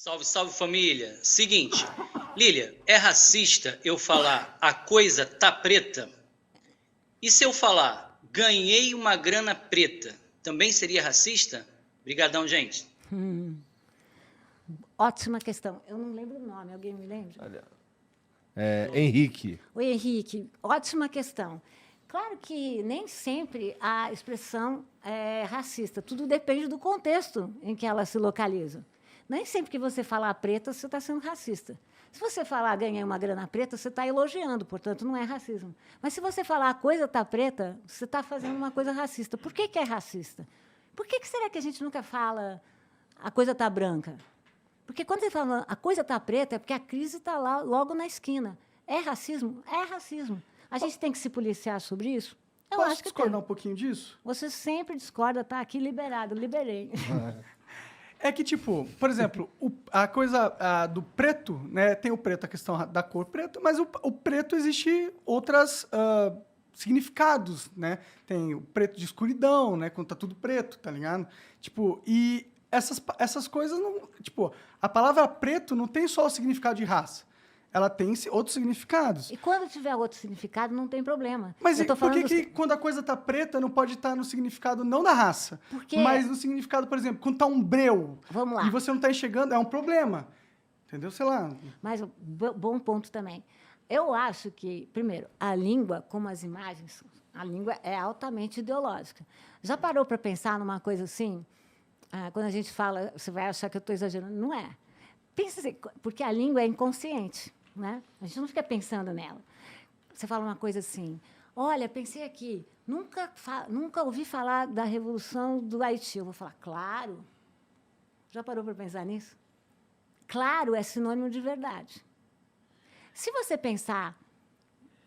Salve, salve família. Seguinte, Lília, é racista eu falar a coisa tá preta? E se eu falar ganhei uma grana preta, também seria racista? Obrigadão, gente. Ótima questão. Eu não lembro o nome, alguém me lembra? Olha, Henrique. O Henrique, ótima questão. Claro que nem sempre a expressão é racista, tudo depende do contexto em que ela se localiza. Nem sempre que você falar preta, você está sendo racista. Se você falar ganhei uma grana preta, você está elogiando, portanto, não é racismo. Mas se você falar a coisa está preta, você está fazendo uma coisa racista. Por que, que é racista? Por que, que será que a gente nunca fala a coisa está branca? Porque quando você fala a coisa está preta, é porque a crise está lá, logo na esquina. É racismo? É racismo. A gente tem que se policiar sobre isso? Eu Posso acho que discordar tem. um pouquinho disso? Você sempre discorda, está aqui liberado, liberei. É que, tipo, por exemplo, a coisa do preto, né? Tem o preto, a questão da cor preta, mas o preto existe outros significados, né? Tem o preto de escuridão, né? Quando tá tudo preto, tá ligado? Tipo, e essas coisas não... Tipo, a palavra preto não tem só o significado de raça. Ela tem outros significados. E quando tiver outro significado, não tem problema. Mas Eu tô por que, falando que quando a coisa tá preta não pode estar no significado não da raça, Porque- mas no significado, por exemplo, quando tá um breu Vamos lá. e você não tá enxergando, é um problema. Entendeu? Sei lá. Mas bom ponto também. Eu acho que, primeiro, a língua, como as imagens, a língua é altamente ideológica. Já parou para pensar numa coisa assim? Quando a gente fala, você vai achar que eu estou exagerando. Não é. Pensa assim, porque a língua é inconsciente, né? A gente não fica pensando nela. Você fala uma coisa assim, olha, pensei aqui, nunca ouvi falar da Revolução do Haiti. Eu vou falar, claro. Já parou para pensar nisso? Claro é sinônimo de verdade. Se você pensar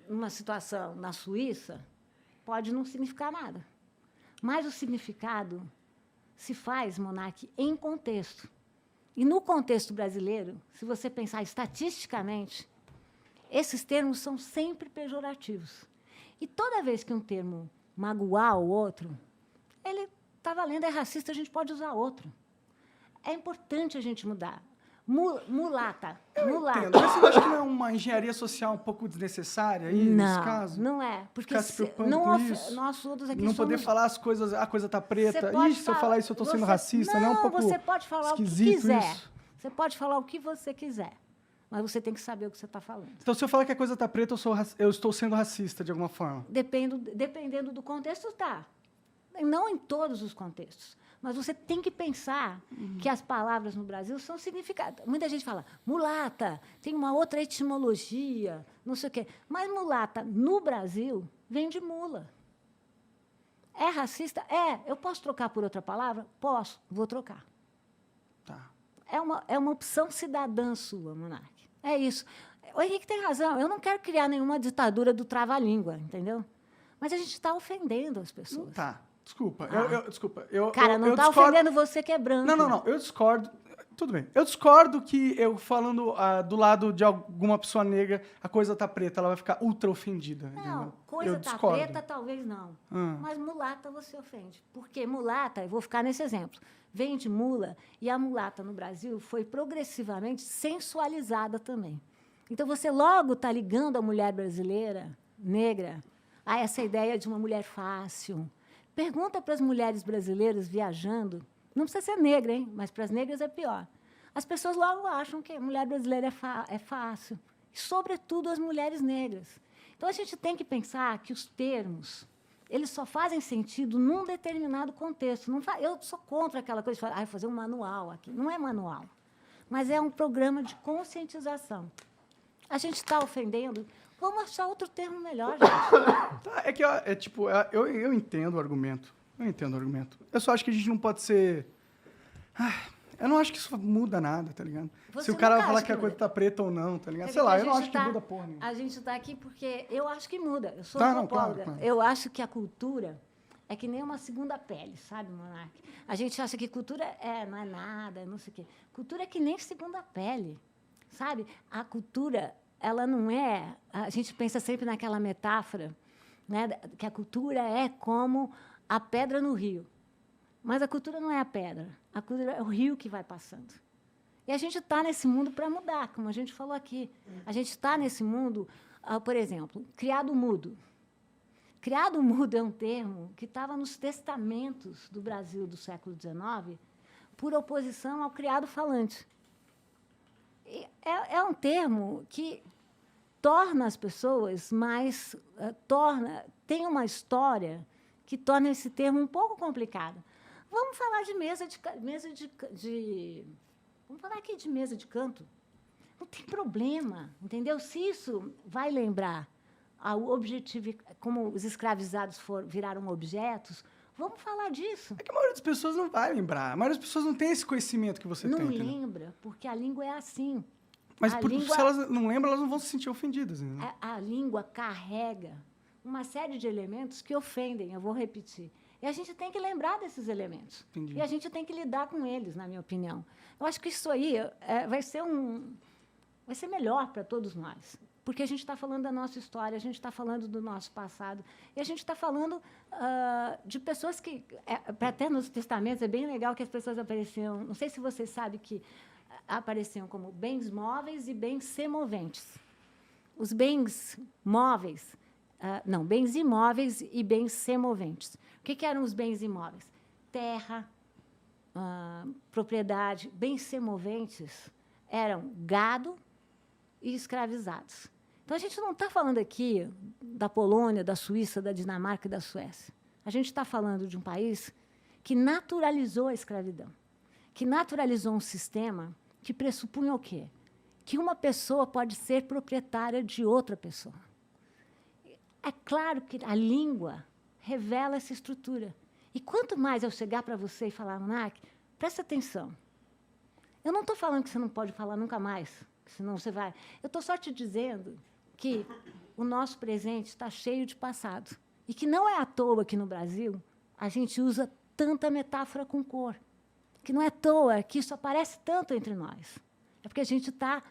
numa situação na Suíça, pode não significar nada. Mas o significado se faz, Monark, em contexto. E no contexto brasileiro, se você pensar estatisticamente, esses termos são sempre pejorativos. E toda vez que um termo magoar o outro, ele está valendo, é racista, a gente pode usar outro. É importante a gente mudar. Mulata. Entendo. Mas você não acha que não é uma engenharia social um pouco desnecessária aí, nesse caso? Não é. Porque Ficar se preocupando com isso? nós outros aqui Não poder somos... falar as coisas, a coisa tá preta. Você pode Ih, se eu falar isso, eu tô sendo racista, né? É um pouco você pode falar o que esquisito quiser. isso. Você pode falar o que você quiser. Mas você tem que saber o que você está falando. Então, se eu falar que a coisa tá preta, eu estou sendo racista de alguma forma. Dependendo do contexto, tá. Não em todos os contextos. Mas você tem que pensar que as palavras no Brasil são significadas. Muita gente fala, mulata, tem uma outra etimologia, não sei o quê. Mas mulata, no Brasil, vem de mula. É racista? É. Eu posso trocar por outra palavra? Posso. Vou trocar. Tá. É uma opção cidadã sua, Monark. É isso. O Henrique tem razão. Eu não quero criar nenhuma ditadura do trava-língua, entendeu? Mas a gente está ofendendo as pessoas. Tá. Desculpa. Desculpa. Cara, não está discordo. ofendendo você que é branco. Não. Eu discordo. Tudo bem. Eu discordo que eu falando do lado de alguma pessoa negra, a coisa tá preta, ela vai ficar ultra ofendida. Não, entendeu? coisa Eu tá discordo. preta, talvez não. Ah. Mas mulata você ofende. Porque mulata, eu vou ficar nesse exemplo, vem de mula, e a mulata no Brasil foi progressivamente sensualizada também. Então, você logo está ligando a mulher brasileira, negra, a essa ideia de uma mulher fácil. Pergunta para as mulheres brasileiras viajando, não precisa ser negra, hein? Mas para as negras é pior. As pessoas logo acham que a mulher brasileira é fácil, e, sobretudo, as mulheres negras. Então, a gente tem que pensar que os termos eles só fazem sentido num determinado contexto. Eu sou contra aquela coisa de fazer um manual aqui. Não é manual, mas é um programa de conscientização. A gente está ofendendo, vamos achar outro termo melhor, gente. Tá, é que eu entendo o argumento. Eu só acho que a gente não pode ser. Eu não acho que isso muda nada, tá ligado? Você Se o cara nunca falar acha que a que coisa muda? tá preta ou não, tá ligado? É Sei lá, porque eu não a acho gente que tá- muda porra nenhuma. A gente está aqui porque eu acho que muda. Eu sou Tá, não, antropóloga. claro. Eu acho que a cultura é que nem uma segunda pele, sabe, Monark? A gente acha que cultura não é nada, não sei o quê. Cultura é que nem segunda pele, sabe? A cultura, ela não é... A gente pensa sempre naquela metáfora, né, que a cultura é como a pedra no rio. Mas a cultura não é a pedra. A cultura é o rio que vai passando. E a gente está nesse mundo para mudar, como a gente falou aqui. A gente está nesse mundo, por exemplo, criado mudo. Criado mudo é um termo que estava nos testamentos do Brasil do século XIX, por oposição ao criado falante. É um termo que torna as pessoas mais... tem uma história que torna esse termo um pouco complicado. Vamos falar de vamos falar aqui de mesa de canto. Não tem problema, entendeu? Se isso vai lembrar ao objetivo, como os escravizados viraram objetos, vamos falar disso. É que a maioria das pessoas não vai lembrar. A maioria das pessoas não tem esse conhecimento que você não tem. Não lembra, porque a língua é assim. Mas se elas não lembram, elas não vão se sentir ofendidas. Né? A língua carrega uma série de elementos que ofendem, eu vou repetir. E a gente tem que lembrar desses elementos. Entendi. E a gente tem que lidar com eles, na minha opinião. Eu acho que isso aí vai ser melhor para todos nós. Porque a gente está falando da nossa história, a gente está falando do nosso passado, e a gente está falando de pessoas que... até nos testamentos, é bem legal que as pessoas apareciam... Não sei se vocês sabem que apareciam como bens móveis e bens semoventes. Os bens móveis... bens imóveis e bens semoventes. O que eram os bens imóveis? Terra, propriedade. Bens semoventes eram gado e escravizados. Então, a gente não está falando aqui da Polônia, da Suíça, da Dinamarca e da Suécia. A gente está falando de um país que naturalizou a escravidão, que naturalizou um sistema que pressupunha o quê? Que uma pessoa pode ser proprietária de outra pessoa. É claro que a língua revela essa estrutura. E quanto mais eu chegar para você e falar, Monark, presta atenção. Eu não estou falando que você não pode falar nunca mais, senão você vai... Eu estou só te dizendo que o nosso presente está cheio de passado. E que não é à toa que, no Brasil, a gente usa tanta metáfora com cor. Que não é à toa que isso aparece tanto entre nós. É porque a gente está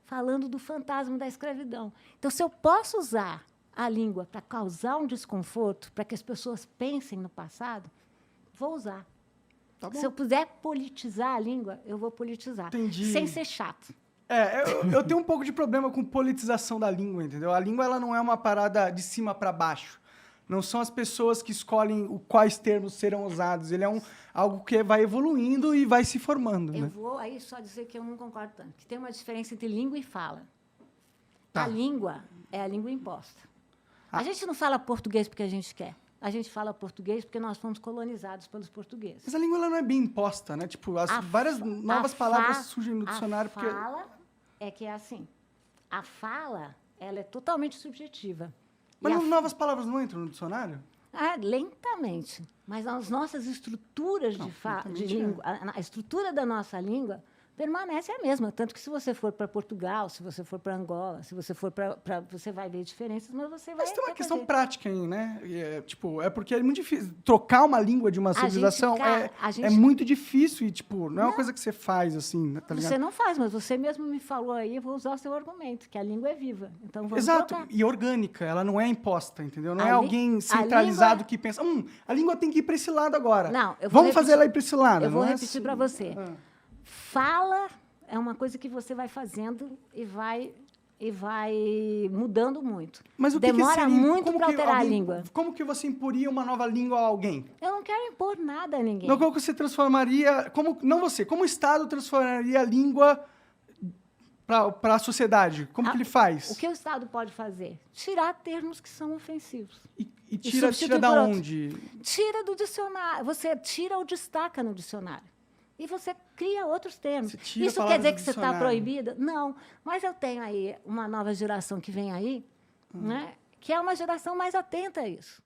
falando do fantasma da escravidão. Então, se eu posso usar a língua para causar um desconforto, para que as pessoas pensem no passado, vou usar. Tá bom. Se eu puder politizar a língua, eu vou politizar. Entendi. Sem ser chato. Eu tenho um pouco de problema com politização da língua, entendeu? A língua ela não é uma parada de cima para baixo. Não são as pessoas que escolhem quais termos serão usados. Ele é algo que vai evoluindo e vai se formando. Eu né? vou aí só dizer que eu não concordo tanto. Que tem uma diferença entre língua e fala. Tá. A língua é a língua imposta. A gente não fala português porque a gente quer. A gente fala português porque nós fomos colonizados pelos portugueses. Mas a língua ela não é bem imposta, né? Tipo, várias novas palavras surgem no dicionário. A fala é que é assim. A fala, ela é totalmente subjetiva. Mas novas palavras não entram no dicionário? Lentamente. Mas as nossas estruturas de língua, a estrutura da nossa língua permanece a mesma. Tanto que, se você for para Portugal, se você for para Angola, se você for para... Você vai ver diferenças, mas você vai... Mas tem uma questão prática aí, né? É porque é muito difícil. Trocar uma língua de uma civilização é muito difícil e, tipo, não é uma coisa que você faz, assim, tá ligado? Você não faz, mas você mesmo me falou aí, eu vou usar o seu argumento, que a língua é viva. Então, vamos Exato. trocar. E orgânica, ela não é imposta, entendeu? Não é alguém centralizado que pensa, a língua tem que ir para esse lado agora. Não, vamos fazer ela ir para esse lado. Eu vou repetir para você. Fala é uma coisa que você vai fazendo e vai mudando muito. Mas o Demora seria? muito para alterar a língua. Como que você imporia uma nova língua a alguém? Eu não quero impor nada a ninguém. Não, como você transformaria... Como o Estado transformaria a língua para a sociedade? Como que ele faz? O que o Estado pode fazer? Tirar termos que são ofensivos. E tira da onde? Tira do dicionário. Você tira ou destaca no dicionário. E você cria outros termos. Isso quer dizer que você está proibida? Não. Mas eu tenho aí uma nova geração que vem aí, né, que é uma geração mais atenta a isso.